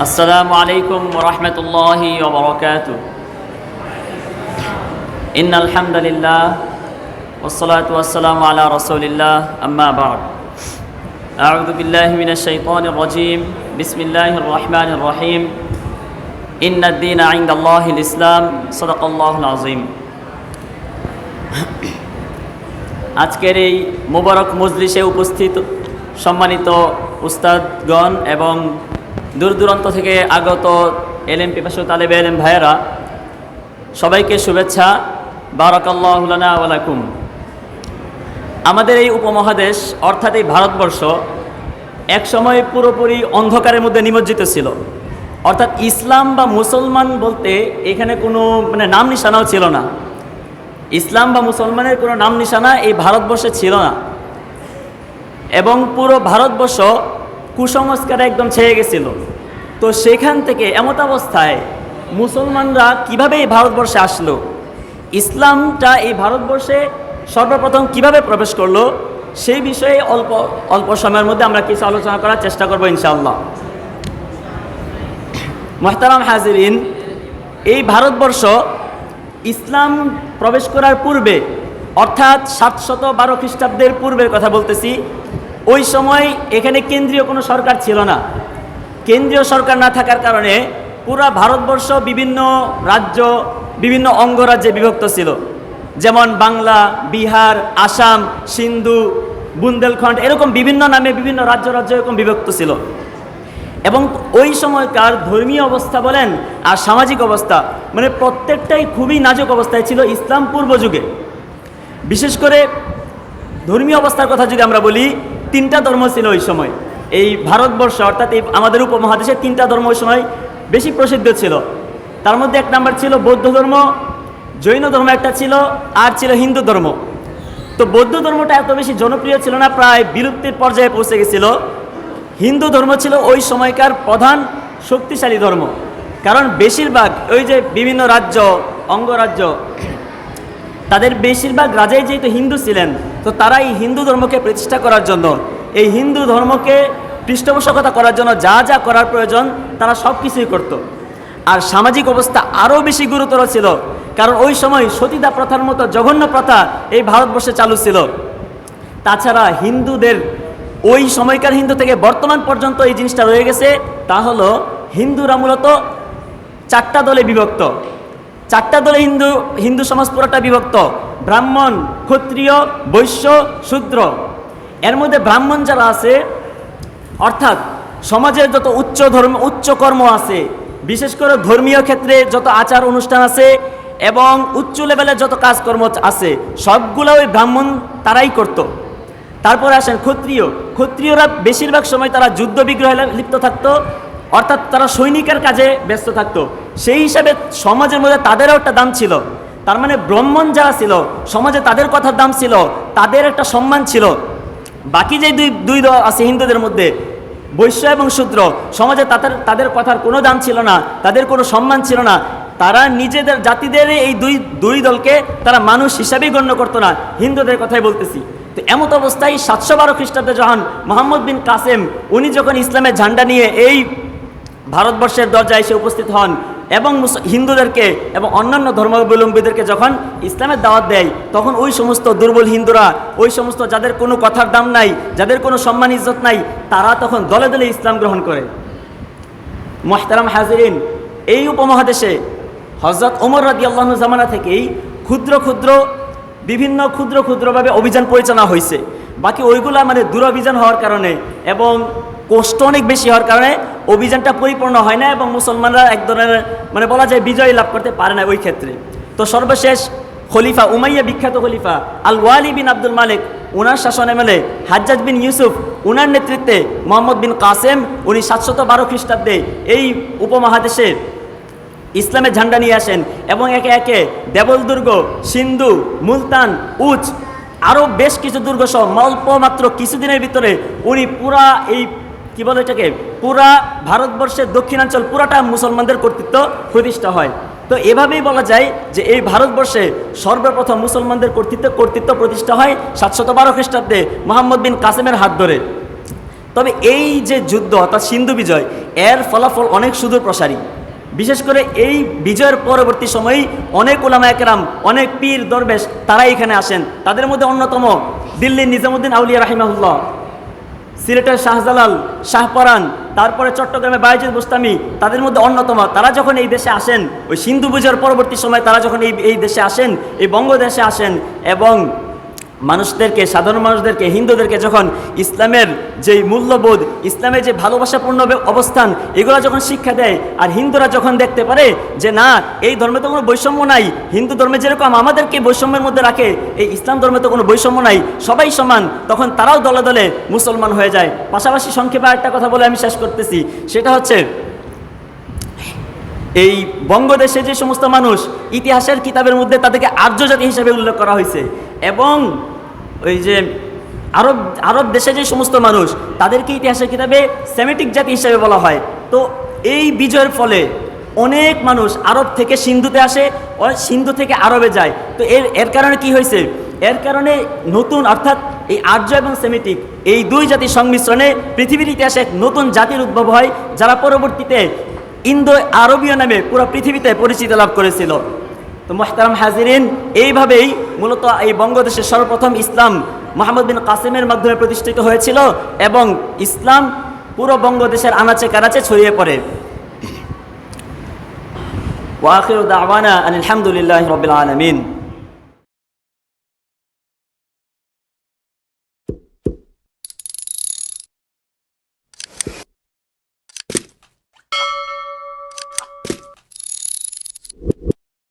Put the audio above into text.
আসসালামু আলাইকুম ওয়া রাহমাতুল্লাহি ওয়া বারাকাতুহু। ইন্নাল হামদালিল্লাহ ওয়াস সালাতু ওয়াস সালামু আলা রাসূলিল্লাহ, আম্মা বা'দ। আউযু বিল্লাহি মিনাশ শাইতানির রাজীম। বিসমিল্লাহির রাহমানির রহিম। ইন্নাদ দীনা ইনদাল্লাহিল ইসলাম। সাদাকাল্লাহুল আযীম। আজকের এই মোবারক মজলিসে উপস্থিত সম্মানিত উস্তাদগণ এবং দূর দূরান্ত থেকে আগত এলএম পিপাসু তালেবে এলএম ভাইয়েরা, সবাইকে শুভেচ্ছা। বারাকাল্লাহু লানা ওয়া লাকুম। আমাদের এই উপমহাদেশ অর্থাৎ এই ভারতবর্ষ একসময় পুরোপুরি অন্ধকারের মধ্যে নিমজ্জিত ছিল। অর্থাৎ ইসলাম বা মুসলমান বলতে এখানে কোনো নাম নিশানাও ছিল না। ইসলাম বা মুসলমানের কোনো নাম নিশানা এই ভারতবর্ষে ছিল না এবং পুরো ভারতবর্ষ কুসংস্কারে একদম ছেয়ে গেছিল। তো সেখান থেকে এমত অবস্থায় মুসলমানরা কিভাবে এই ভারতবর্ষে আসলো, ইসলামটা এই ভারতবর্ষে সর্বপ্রথম কিভাবে প্রবেশ করলো, সেই বিষয়ে অল্প সময়ের মধ্যে আমরা কিছু আলোচনা করার চেষ্টা করব ইনশাআল্লাহ। মুহতারাম হাজিরিন, এই ভারতবর্ষ ইসলাম প্রবেশ করার পূর্বে অর্থাৎ 712 খ্রিস্টাব্দের পূর্বের কথা বলতেছি, ওই সময় এখানে কেন্দ্রীয় কোনো সরকার ছিল না। কেন্দ্রীয় সরকার না থাকার কারণে পুরা ভারতবর্ষ বিভিন্ন রাজ্য, বিভিন্ন অঙ্গরাজ্যে বিভক্ত ছিল। যেমন বাংলা, বিহার, আসাম, সিন্ধু, বুন্দেলখণ্ড, এরকম বিভিন্ন নামে বিভিন্ন রাজ্য এরকম বিভক্ত ছিল। এবং ওই সময়কার ধর্মীয় অবস্থা বলেন আর সামাজিক অবস্থা প্রত্যেকটাই খুবই নাজুক অবস্থায় ছিল ইসলাম পূর্ব যুগে। বিশেষ করে ধর্মীয় অবস্থার কথা যদি আমরা বলি, 3টা ধর্ম ছিল ওই সময়। এই ভারতবর্ষ অর্থাৎ এই আমাদের উপমহাদেশে 3টা ধর্ম ওই সময় বেশি প্রসিদ্ধ ছিল। তার মধ্যে এক নাম্বার ছিল বৌদ্ধ ধর্ম, জৈন ধর্ম একটা ছিল, আর ছিল হিন্দু ধর্ম। তো বৌদ্ধ ধর্মটা এত বেশি জনপ্রিয় ছিল না, প্রায় বিলুপ্তির পর্যায়ে পৌঁছে গেছিল। হিন্দু ধর্ম ছিল ওই সময়কার প্রধান শক্তিশালী ধর্ম, কারণ বেশিরভাগ ওই যে বিভিন্ন রাজ্য, অঙ্গরাজ্য, তাদের বেশিরভাগ রাজাই যেহেতু হিন্দু ছিলেন, তো তারা এই হিন্দু ধর্মকে প্রতিষ্ঠা করার জন্য, এই হিন্দু ধর্মকে পৃষ্ঠপোষকতা করার জন্য যা যা করার প্রয়োজন তারা সব কিছুই করত। আর সামাজিক অবস্থা আরও বেশি গুরুতর ছিল, কারণ ওই সময় সতীদাহ প্রথার মতো জঘন্য প্রথা এই ভারতবর্ষে চালু ছিল। তাছাড়া হিন্দুদের ওই সময়কার হিন্দু থেকে বর্তমান পর্যন্ত এই জিনিসটা রয়ে গেছে, তা হলো হিন্দুরা মূলত 4টা দলে বিভক্ত। 4টা দলে হিন্দু সমাজ পুরোটা বিভক্ত: ব্রাহ্মণ, ক্ষত্রিয়, বৈশ্য, শূদ্র। এর মধ্যে ব্রাহ্মণ যারা আছে, অর্থাৎ সমাজের যত উচ্চ কর্ম আছে, বিশেষ করে ধর্মীয় ক্ষেত্রে যত আচার অনুষ্ঠান আছে এবং উচ্চ লেভেলের যত কাজকর্ম আছে, সবগুলো ওই ব্রাহ্মণ তারাই করত। তারপরে আসেন ক্ষত্রিয়। ক্ষত্রিয়রা বেশিরভাগ সময় তারা যুদ্ধ বিগ্রহে লিপ্ত থাকতো, অর্থাৎ তারা সৈনিকের কাজে ব্যস্ত থাকতো। সেই হিসাবে সমাজের মধ্যে তাদেরও একটা দাম ছিল। তার ব্রাহ্মণ যারা ছিল সমাজে, তাদের কথার দাম ছিল, তাদের একটা সম্মান ছিল। বাকি যে দুই দল আছে হিন্দুদের মধ্যে, বৈশ্য এবং শূদ্র, সমাজে তাদের কথার কোনো দাম ছিল না, তাদের কোনো সম্মান ছিল না। তারা নিজেদের জাতিদের এই দুই দলকে তারা মানুষ হিসাবেই গণ্য করতো না, হিন্দুদের কথাই বলতেছি। তো এমত অবস্থায় 712 খ্রিস্টাব্দে যখন মোহাম্মদ বিন কাসেম উনি যখন ইসলামের ঝান্ডা নিয়ে এই ভারতবর্ষের দরজায় এসে উপস্থিত হন এবং হিন্দুদেরকে এবং অন্যান্য ধর্মাবলম্বীদেরকে যখন ইসলামের দাওয়াত দেয়, তখন ওই সমস্ত দুর্বল হিন্দুরা, ওই সমস্ত যাদের কোনো কথার দাম নাই, যাদের কোনো সম্মান ইজ্জত নাই, তারা তখন দলে দলে ইসলাম গ্রহণ করে। মুহতারাম হাজিরিন, এই উপমহাদেশে হযরত ওমর রাদিয়াল্লাহু আনহু জামানা থেকেই ক্ষুদ্রভাবে অভিযান পরিচালনা হয়েছে। বাকি ওইগুলা দুরভিযান হওয়ার কারণে এবং কষ্ট অনেক বেশি হওয়ার কারণে অভিযানটা পরিপূর্ণ হয় না এবং মুসলমানরা এক ধরনের বলা যায় বিজয় লাভ করতে পারে না ওই ক্ষেত্রে। তো সর্বশেষ খলিফা উমাইয়া, বিখ্যাত খলিফা আল ওয়ালি বিন আব্দুল মালিক, ওনার শাসনামলে হাজ্জাজ বিন ইউসুফ, ওনার নেতৃত্বে মোহাম্মদ বিন কাসেম উনি 712 খ্রিস্টাব্দে এই উপমহাদেশে ইসলামের ঝান্ডা নিয়ে আসেন এবং একে একে দেবল দুর্গ, সিন্ধু, মুলতান, উচ, আরও বেশ কিছু দুর্গ সহ অল্প মাত্র কিছুদিনের ভিতরে উনি পুরা এই পুরা ভারতবর্ষের দক্ষিণাঞ্চল পুরাটা মুসলমানদের কর্তৃত্ব প্রতিষ্ঠা হয়। তো এভাবেই বলা যায় যে এই ভারতবর্ষে সর্বপ্রথম মুসলমানদের কর্তৃত্ব প্রতিষ্ঠা হয় 712 খ্রিস্টাব্দে মোহাম্মদ বিন কাসেমের হাত ধরে। তবে এই যে যুদ্ধ অর্থাৎ সিন্ধু বিজয়, এর ফলাফল অনেক সুদূর প্রসারী। বিশেষ করে এই বিজয়ের পরবর্তী সময়ে অনেক উলামা একরাম, অনেক পীর দরবেশ তারা এখানে আসেন। তাদের মধ্যে অন্যতম দিল্লির নিজামুদ্দিন আউলিয়া রাহিমাহুল্লাহ, সিলেটের শাহজালাল, শাহপরান, তারপরে চট্টগ্রামে বায়েজিদ বুস্তামি, তাদের মধ্যে অন্যতম। তারা যখন এই দেশে আসেন, ওই সিন্ধু বিজয়ের পরবর্তী সময় তারা যখন এই দেশে আসেন, এই বঙ্গদেশে আসেন, এবং মানুষদেরকে, সাধারণ মানুষদেরকে, হিন্দুদেরকে যখন ইসলামের যে মূল্যবোধ, ইসলামের যে ভালোবাসাপূর্ণ অবস্থান, এগুলো যখন শিক্ষা দেয়, আর হিন্দুরা যখন দেখতে পারে যে না, এই ধর্মে তো কোনো বৈষম্য নাই, হিন্দু ধর্মে যেরকম আমাদেরকে বৈষম্যের মধ্যে রাখে, এই ইসলাম ধর্মে তো কোনো বৈষম্য নাই, সবাই সমান, তখন তারাও দলে দলে মুসলমান হয়ে যায়। পাশাপাশি সংক্ষেপে একটা কথা বলে আমি শেষ করতেছি, সেটা হচ্ছে এই বঙ্গদেশে যে সমস্ত মানুষ, ইতিহাসের কিতাবের মধ্যে তাদেরকে আর্য জাতি হিসেবে উল্লেখ করা হয়েছে, এবং ওই যে আরব দেশে যে সমস্ত মানুষ, তাদেরকে ইতিহাসের কিতাবে সেমেটিক জাতি হিসেবে বলা হয়। তো এই বিজয়ের ফলে অনেক মানুষ আরব থেকে সিন্ধুতে আসে, সিন্ধু থেকে আরবে যায়। তো এর কারণে কি হয়েছে? এর কারণে নতুন, অর্থাৎ এই আর্য এবং সেমেটিক এই দুই জাতির সংমিশ্রণে পৃথিবীর ইতিহাসে এক নতুন জাতির উদ্ভব হয়, যারা পরবর্তীতে ইন্দো আরবীয় নামে পুরো পৃথিবীতে পরিচিতি লাভ করেছিল। তো মুহতারাম হাজিরিন, এইভাবেই মূলত এই বঙ্গদেশের সর্বপ্রথম ইসলাম মুহাম্মদ বিন কাসিমের মাধ্যমে প্রতিষ্ঠিত হয়েছিল, এবং ইসলাম পুরো বঙ্গদেশের আনাচে কানাচে ছড়িয়ে পড়ে। ওয়া আখিরু দাওয়ানা আনিল হামদুলিল্লাহি রাব্বিল আলামিন।